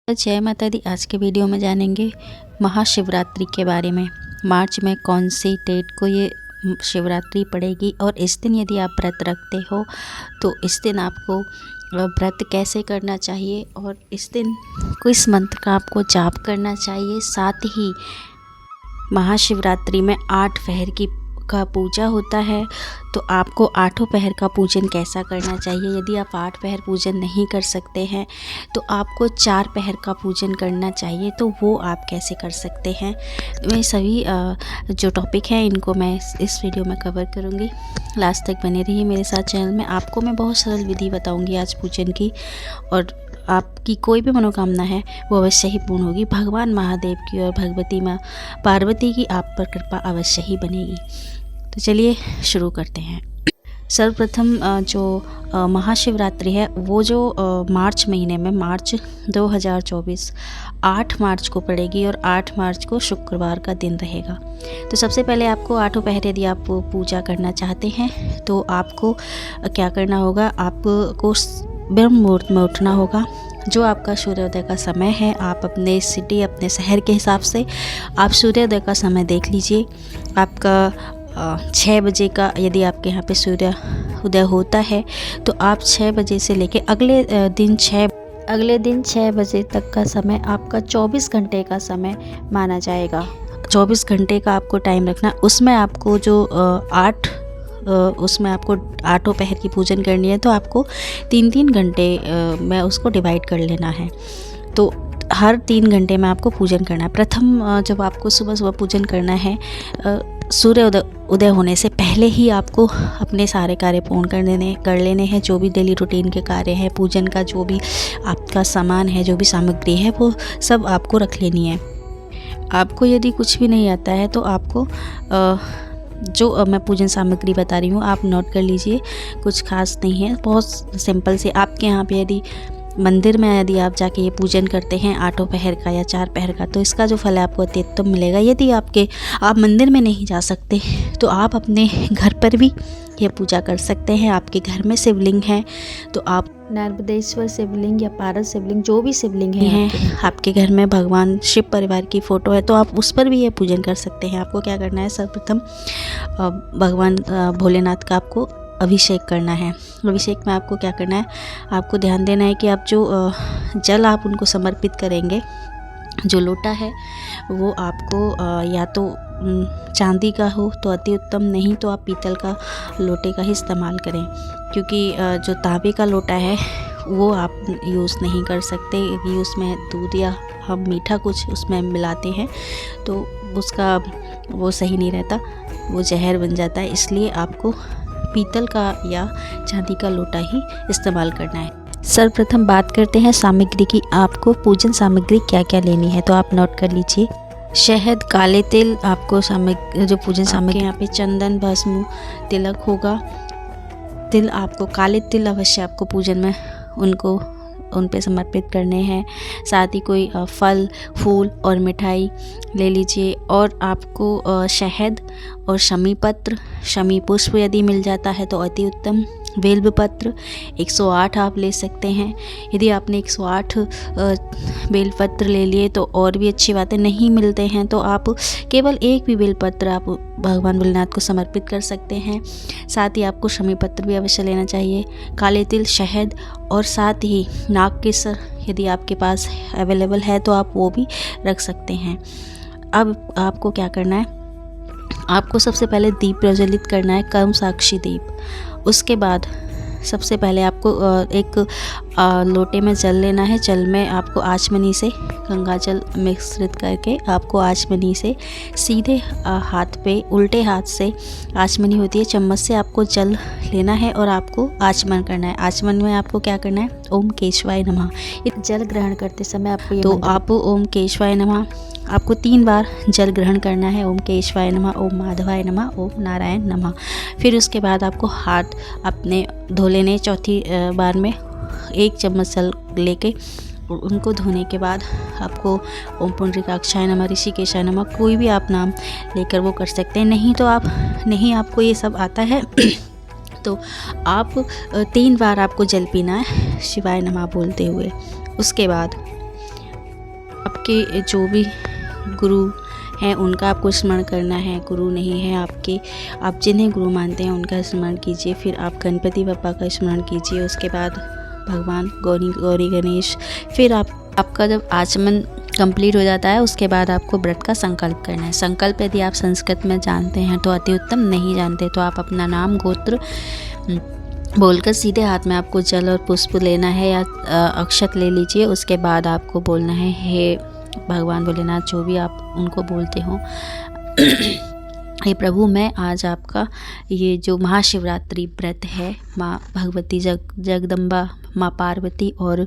तो जय माता दी। आज के वीडियो में जानेंगे महाशिवरात्रि के बारे में। मार्च में कौन सी डेट को ये शिवरात्रि पड़ेगी और इस दिन यदि आप व्रत रखते हो तो इस दिन आपको व्रत कैसे करना चाहिए और इस दिन किस मंत्र का आपको जाप करना चाहिए। साथ ही महाशिवरात्रि में 8 पहर का पूजा होता है, तो आपको 8 पहर का पूजन कैसा करना चाहिए। यदि आप 8 पहर पूजन नहीं कर सकते हैं तो आपको 4 पहर का पूजन करना चाहिए, तो वो आप कैसे कर सकते हैं। मैं सभी जो टॉपिक है इनको मैं इस वीडियो में कवर करूँगी। लास्ट तक बने रहिए मेरे साथ चैनल में। आपको मैं बहुत सरल विधि बताऊँगी आज पूजन की, और आपकी कोई भी मनोकामना है वो अवश्य ही पूर्ण होगी। भगवान महादेव की और भगवती माँ पार्वती की आप पर कृपा अवश्य ही बनेगी। तो चलिए शुरू करते हैं। सर्वप्रथम जो महाशिवरात्रि है वो जो मार्च महीने में मार्च 2024 8 मार्च को पड़ेगी और 8 मार्च को शुक्रवार का दिन रहेगा। तो सबसे पहले आपको 8 पहर यदि आप पूजा करना चाहते हैं तो आपको क्या करना होगा। आपको ब्रह्म मुहूर्त में उठना होगा। जो आपका सूर्योदय का समय है, आप अपने सिटी अपने शहर के हिसाब से आप सूर्योदय का समय देख लीजिए। आपका 6 बजे का यदि आपके यहाँ पे सूर्य उदय होता है तो आप 6 बजे से लेके अगले दिन 6 बजे तक का समय आपका 24 घंटे का समय माना जाएगा। 24 घंटे का आपको टाइम रखना। उसमें आपको जो उसमें आपको 8 पहर की पूजन करनी है, तो आपको 3-3 घंटे में उसको डिवाइड कर लेना है। तो हर 3 घंटे में आपको पूजन करना है। प्रथम जब आपको सुबह पूजन करना है, सूर्य उदय होने से पहले ही आपको अपने सारे कार्य पूर्ण कर लेने हैं। जो भी डेली रूटीन के कार्य हैं, पूजन का जो भी आपका सामान है, जो भी सामग्री है, वो सब आपको रख लेनी है। आपको यदि कुछ भी नहीं आता है तो आपको जो मैं पूजन सामग्री बता रही हूँ आप नोट कर लीजिए। कुछ खास नहीं है, बहुत सिंपल से। आपके यहाँ पे यदि मंदिर में यदि आप जाके ये पूजन करते हैं 8 पहर का या 4 पहर का, तो इसका जो फल है आपको अति उत्तम मिलेगा। यदि आप मंदिर में नहीं जा सकते तो आप अपने घर पर भी ये पूजा कर सकते हैं। आपके घर में शिवलिंग है तो आप नर्मदेश्वर शिवलिंग या पारस शिवलिंग, जो भी शिवलिंग है आपके घर में, भगवान शिव परिवार की फ़ोटो है तो आप उस पर भी ये पूजन कर सकते हैं। आपको क्या करना है, सर्वप्रथम भगवान भोलेनाथ का आपको अभिषेक करना है। अभिषेक में आपको क्या करना है, आपको ध्यान देना है कि आप जो जल आप उनको समर्पित करेंगे, जो लोटा है वो आपको या तो चांदी का हो तो अति उत्तम, नहीं तो आप पीतल का लोटे का ही इस्तेमाल करें। क्योंकि जो तांबे का लोटा है वो आप यूज़ नहीं कर सकते, क्योंकि उसमें दूध या हम मीठा कुछ उसमें मिलाते हैं तो उसका वो सही नहीं रहता, वो जहर बन जाता है। इसलिए आपको पीतल का या चांदी का लोटा ही इस्तेमाल करना है। सर्वप्रथम बात करते हैं सामग्री की। आपको पूजन सामग्री क्या क्या लेनी है तो आप नोट कर लीजिए। शहद, काले तिल, आपको जो पूजन सामग्री यहाँ पे चंदन, भस्म, तिलक होगा। तिल आपको काले तिल अवश्य आपको पूजन में उन पे समर्पित करने हैं। साथ ही कोई फल, फूल और मिठाई ले लीजिए। और आपको शहद और शमी पत्र, शमी पुष्प यदि मिल जाता है तो अति उत्तम। बेल्व पत्र 108 आप ले सकते हैं। यदि आपने 108 बेल पत्र ले लिए तो और भी अच्छी बात है। नहीं मिलते हैं तो आप केवल एक भी बेल पत्र आप भगवान भोलेनाथ को समर्पित कर सकते हैं। साथ ही आपको शमी पत्र भी अवश्य लेना चाहिए, काले तिल, शहद और साथ ही नाग केसर यदि आपके पास अवेलेबल है तो आप वो भी रख सकते हैं। अब आपको क्या करना है, आपको सबसे पहले दीप प्रज्वलित करना है, कर्म साक्षी दीप। उसके बाद सबसे पहले आपको एक लोटे में जल लेना है। जल में आपको आचमनी से गंगा जल मिश्रित करके आपको आचमनी से सीधे हाथ पे, उल्टे हाथ से आचमनी होती है, चम्मच से आपको जल लेना है और आपको आचमन करना है। आचमन में आपको क्या करना है, ओम केशवाय नमः। जल ग्रहण करते समय आपको तो आप ओम केशवाय नमः आपको 3 बार जल ग्रहण करना है। ओम केशवाय नमः, ओम माधवाय नमः, ओम नारायण नमः। फिर उसके बाद आपको हाथ अपने धो लेने। चौथी बार में 1 चम्मच जल लेके उनको धोने के बाद आपको ओम पुंडरीकाक्षाय नमः, ऋषिकेशाय नमः, कोई भी आप नाम लेकर वो कर सकते हैं। नहीं आपको ये सब आता है तो आप 3 बार आपको जल पीना है शिवाय नमः बोलते हुए। उसके बाद आपके जो भी गुरु हैं उनका आपको स्मरण करना है। गुरु नहीं है आपके, आप जिन्हें गुरु मानते हैं उनका स्मरण कीजिए। फिर आप गणपति बप्पा का स्मरण कीजिए। उसके बाद भगवान गौरी गणेश। फिर आपका जब आचमन कंप्लीट हो जाता है उसके बाद आपको व्रत का संकल्प करना है। संकल्प यदि आप संस्कृत में जानते हैं तो अति उत्तम, नहीं जानते तो आप अपना नाम गोत्र बोलकर सीधे हाथ में आपको जल और पुष्प लेना है या अक्षत ले लीजिए। उसके बाद आपको बोलना है, हे भगवान भोलेनाथ, जो भी आप उनको बोलते हो, हे प्रभु, मैं आज आपका ये जो महाशिवरात्रि व्रत है, माँ भगवती जगदम्बा, माँ पार्वती और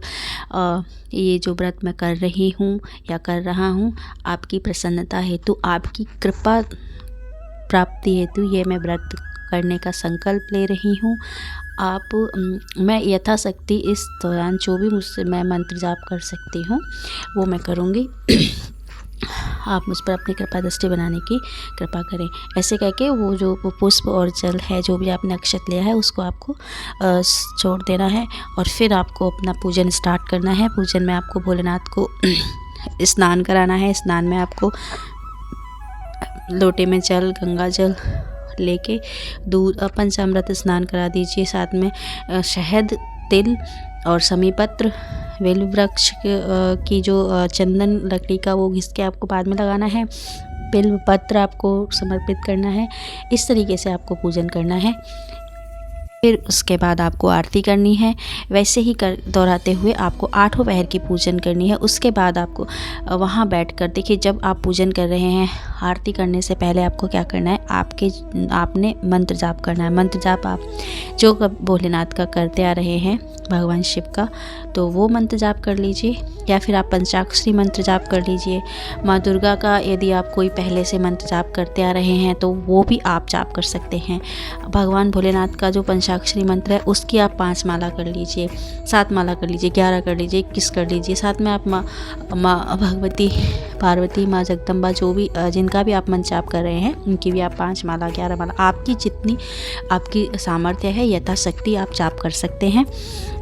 ये जो व्रत मैं कर रही हूँ या कर रहा हूँ, आपकी प्रसन्नता हेतु, आपकी कृपा प्राप्ति हेतु ये मैं व्रत करने का संकल्प ले रही हूँ। मैं यथाशक्ति इस दौरान जो भी मुझसे मैं मंत्र जाप कर सकती हूँ वो मैं करूँगी। आप मुझ पर अपनी कृपा दृष्टि बनाने की कृपा करें। ऐसे कह के वो पुष्प और जल है, जो भी आपने अक्षत लिया है, उसको आपको छोड़ देना है और फिर आपको अपना पूजन स्टार्ट करना है। पूजन में आपको भोलेनाथ को स्नान कराना है। स्नान में आपको लोटे में जल, गंगा जल लेके दूध पंचामृत स्नान करा दीजिए। साथ में शहद, तिल और समीपत्र, बेल वृक्ष की जो चंदन लकड़ी का वो घिस के आपको बाद में लगाना है। बेल पत्र आपको समर्पित करना है। इस तरीके से आपको पूजन करना है। फिर उसके बाद आपको आरती करनी है। वैसे ही दोहराते हुए आपको 8 पहर की पूजन करनी है। उसके बाद आपको वहाँ बैठकर, देखिए, जब आप पूजन कर रहे हैं, आरती करने से पहले आपको क्या करना है, आपने मंत्र जाप करना है। मंत्र जाप आप जो भोलेनाथ का करते आ रहे हैं, भगवान शिव का, तो वो मंत्र जाप कर लीजिए या फिर आप पंचाक्षरी मंत्र जाप कर लीजिए। माँ दुर्गा का यदि आप कोई पहले से मंत्र जाप करते आ रहे हैं तो वो भी आप जाप कर सकते हैं। भगवान भोलेनाथ का जो पंचाक्षरी मंत्र है उसकी आप 5 माला कर लीजिए, 7 माला कर लीजिए, 11 कर लीजिए, 21 कर लीजिए। साथ में आप माँ भगवती, पार्वती, माँ जगदम्बा, जो भी जिनका भी आप मंत्र जाप कर रहे हैं उनकी भी आप 5 माला, 11 माला, आपकी जितनी आपकी सामर्थ्य है यथाशक्ति आप जाप कर सकते हैं।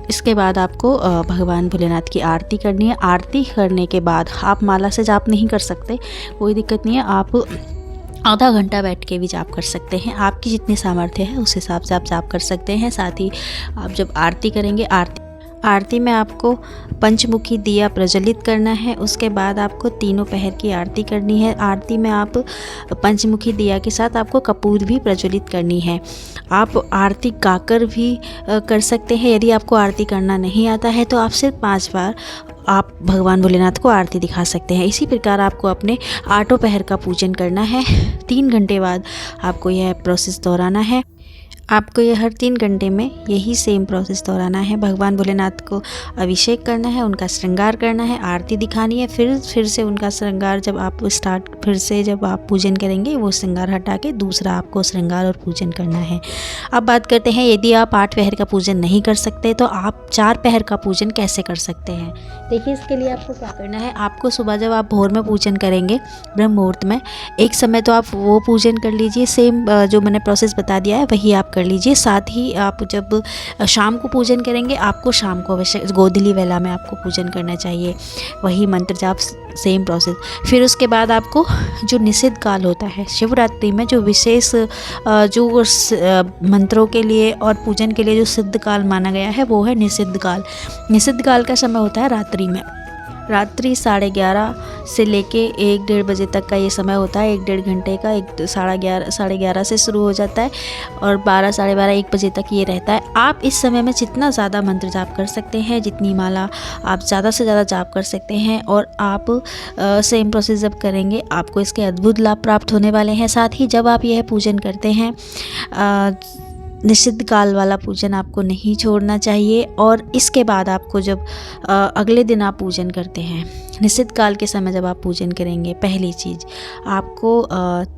इसके बाद आपको भगवान भोलेनाथ की आरती करनी है। आरती करने के बाद आप माला से जाप नहीं कर सकते, कोई दिक्कत नहीं है, आप आधा घंटा बैठ के भी जाप कर सकते हैं। आपकी जितनी सामर्थ्य है उस हिसाब से आप जाप कर सकते हैं। साथ ही आप जब आरती करेंगे, आरती में आपको पंचमुखी दिया प्रज्वलित करना है। उसके बाद आपको 3 पहर की आरती करनी है। आरती में आप पंचमुखी दिया के साथ आपको कपूर भी प्रज्वलित करनी है। आप आरती गाकर भी कर सकते हैं। यदि आपको आरती करना नहीं आता है तो आप सिर्फ 5 बार आप भगवान भोलेनाथ को आरती दिखा सकते हैं। इसी प्रकार आपको अपने 8 पहर का पूजन करना है। 3 घंटे बाद आपको यह प्रोसेस दोहराना है। आपको ये हर 3 घंटे में यही सेम प्रोसेस दोहराना है। भगवान भोलेनाथ को अभिषेक करना है, उनका श्रृंगार करना है, आरती दिखानी है। फिर से उनका श्रृंगार जब आप पूजन करेंगे, वो श्रृंगार हटा के दूसरा आपको श्रृंगार और पूजन करना है। अब बात करते हैं, यदि आप 8 पहर का पूजन नहीं कर सकते तो आप 4 पहर का पूजन कैसे कर सकते हैं। देखिए, इसके लिए आपको क्या करना है, आपको सुबह जब आप भोर में पूजन करेंगे, ब्रह्म मुहूर्त में, एक समय तो आप वो पूजन कर लीजिए, सेम जो मैंने प्रोसेस बता दिया है वही आप कर लीजिए। साथ ही आप जब शाम को पूजन करेंगे, आपको शाम को अवश्य गोधूली वेला में आपको पूजन करना चाहिए, वही मंत्र जाप, सेम प्रोसेस। फिर उसके बाद आपको जो निषिद्ध काल होता है शिवरात्रि में, जो विशेष जो मंत्रों के लिए और पूजन के लिए जो सिद्ध काल माना गया है वो है निषिद्ध काल। निषिद्ध काल का समय होता है रात्रि में, रात्रि 11:30 से लेके 1-1:30 बजे तक का ये समय होता है। 1-1.5 घंटे का, 11:30 से शुरू हो जाता है और 12, 12:30, 1 बजे तक ये रहता है। आप इस समय में जितना ज़्यादा मंत्र जाप कर सकते हैं, जितनी माला आप ज़्यादा से ज़्यादा जाप कर सकते हैं, और आप सेम प्रोसेस जब करेंगे आपको इसके अद्भुत लाभ प्राप्त होने वाले हैं। साथ ही जब आप यह पूजन करते हैं, निषिद्ध काल वाला पूजन आपको नहीं छोड़ना चाहिए। और इसके बाद आपको जब अगले दिन आप पूजन करते हैं, निषिद्ध काल के समय जब आप पूजन करेंगे, पहली चीज़ आपको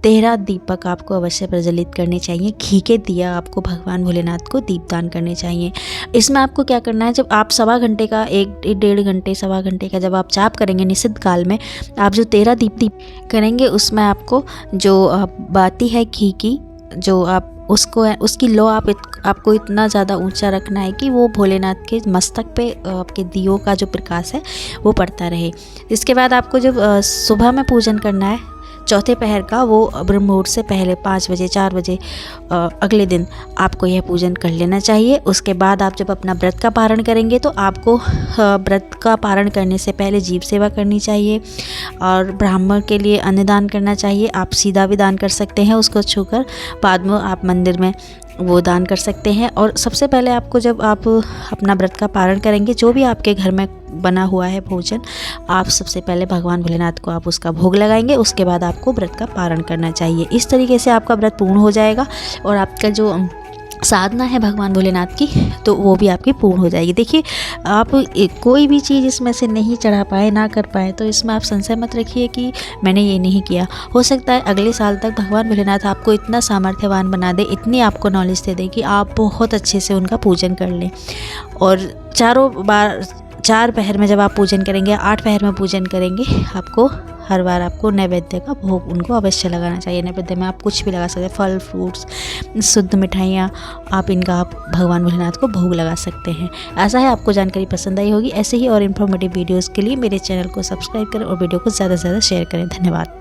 13 दीपक आपको अवश्य प्रज्वलित करने चाहिए। घी के दिया आपको भगवान भोलेनाथ को दीपदान करने चाहिए। इसमें आपको क्या करना है, जब आप 1.25 घंटे का, 1-1.5 घंटे, 1.25 घंटे का जब आप जाप करेंगे निषिद्ध काल में, आप जो 13 दीप करेंगे उसमें आपको जो बाती है घी की, जो आप उसकी लौ आपको इतना ज़्यादा ऊंचा रखना है कि वो भोलेनाथ के मस्तक पे आपके दियों का जो प्रकाश है वो पड़ता रहे। इसके बाद आपको जब सुबह में पूजन करना है चौथे पहर का, वो ब्रह्म मुहूर्त से पहले 5 बजे 4 बजे अगले दिन आपको यह पूजन कर लेना चाहिए। उसके बाद आप जब अपना व्रत का पारण करेंगे तो आपको व्रत का पारण करने से पहले जीव सेवा करनी चाहिए और ब्राह्मण के लिए अन्नदान करना चाहिए। आप सीधा भी दान कर सकते हैं उसको छूकर, बाद में आप मंदिर में वो दान कर सकते हैं। और सबसे पहले आपको जब आप अपना व्रत का पारण करेंगे, जो भी आपके घर में बना हुआ है भोजन, आप सबसे पहले भगवान भोलेनाथ को आप उसका भोग लगाएंगे। उसके बाद आपको व्रत का पारण करना चाहिए। इस तरीके से आपका व्रत पूर्ण हो जाएगा और आपका जो साधना है भगवान भोलेनाथ की तो वो भी आपकी पूर्ण हो जाएगी। देखिए, आप कोई भी चीज़ इसमें से नहीं चढ़ा पाए, ना कर पाए, तो इसमें आप संशय मत रखिए कि मैंने ये नहीं किया। हो सकता है अगले साल तक भगवान भोलेनाथ आपको इतना सामर्थ्यवान बना दे, इतनी आपको नॉलेज दे दे कि आप बहुत अच्छे से उनका पूजन कर लें। और 4 पहर में जब आप पूजन करेंगे, 8 पहर में पूजन करेंगे, आपको हर बार आपको नैवेद्य का भोग उनको अवश्य लगाना चाहिए। नैवेद्य में आप कुछ भी लगा सकते हैं, फल फ्रूट्स, शुद्ध मिठाइयाँ, आप इनका आप भगवान भोलेनाथ को भोग लगा सकते हैं। ऐसा है आपको जानकारी पसंद आई होगी। ऐसे ही और इन्फॉर्मेटिव वीडियोज़ के लिए मेरे चैनल को सब्सक्राइब करें और वीडियो को ज़्यादा से ज़्यादा शेयर करें। धन्यवाद।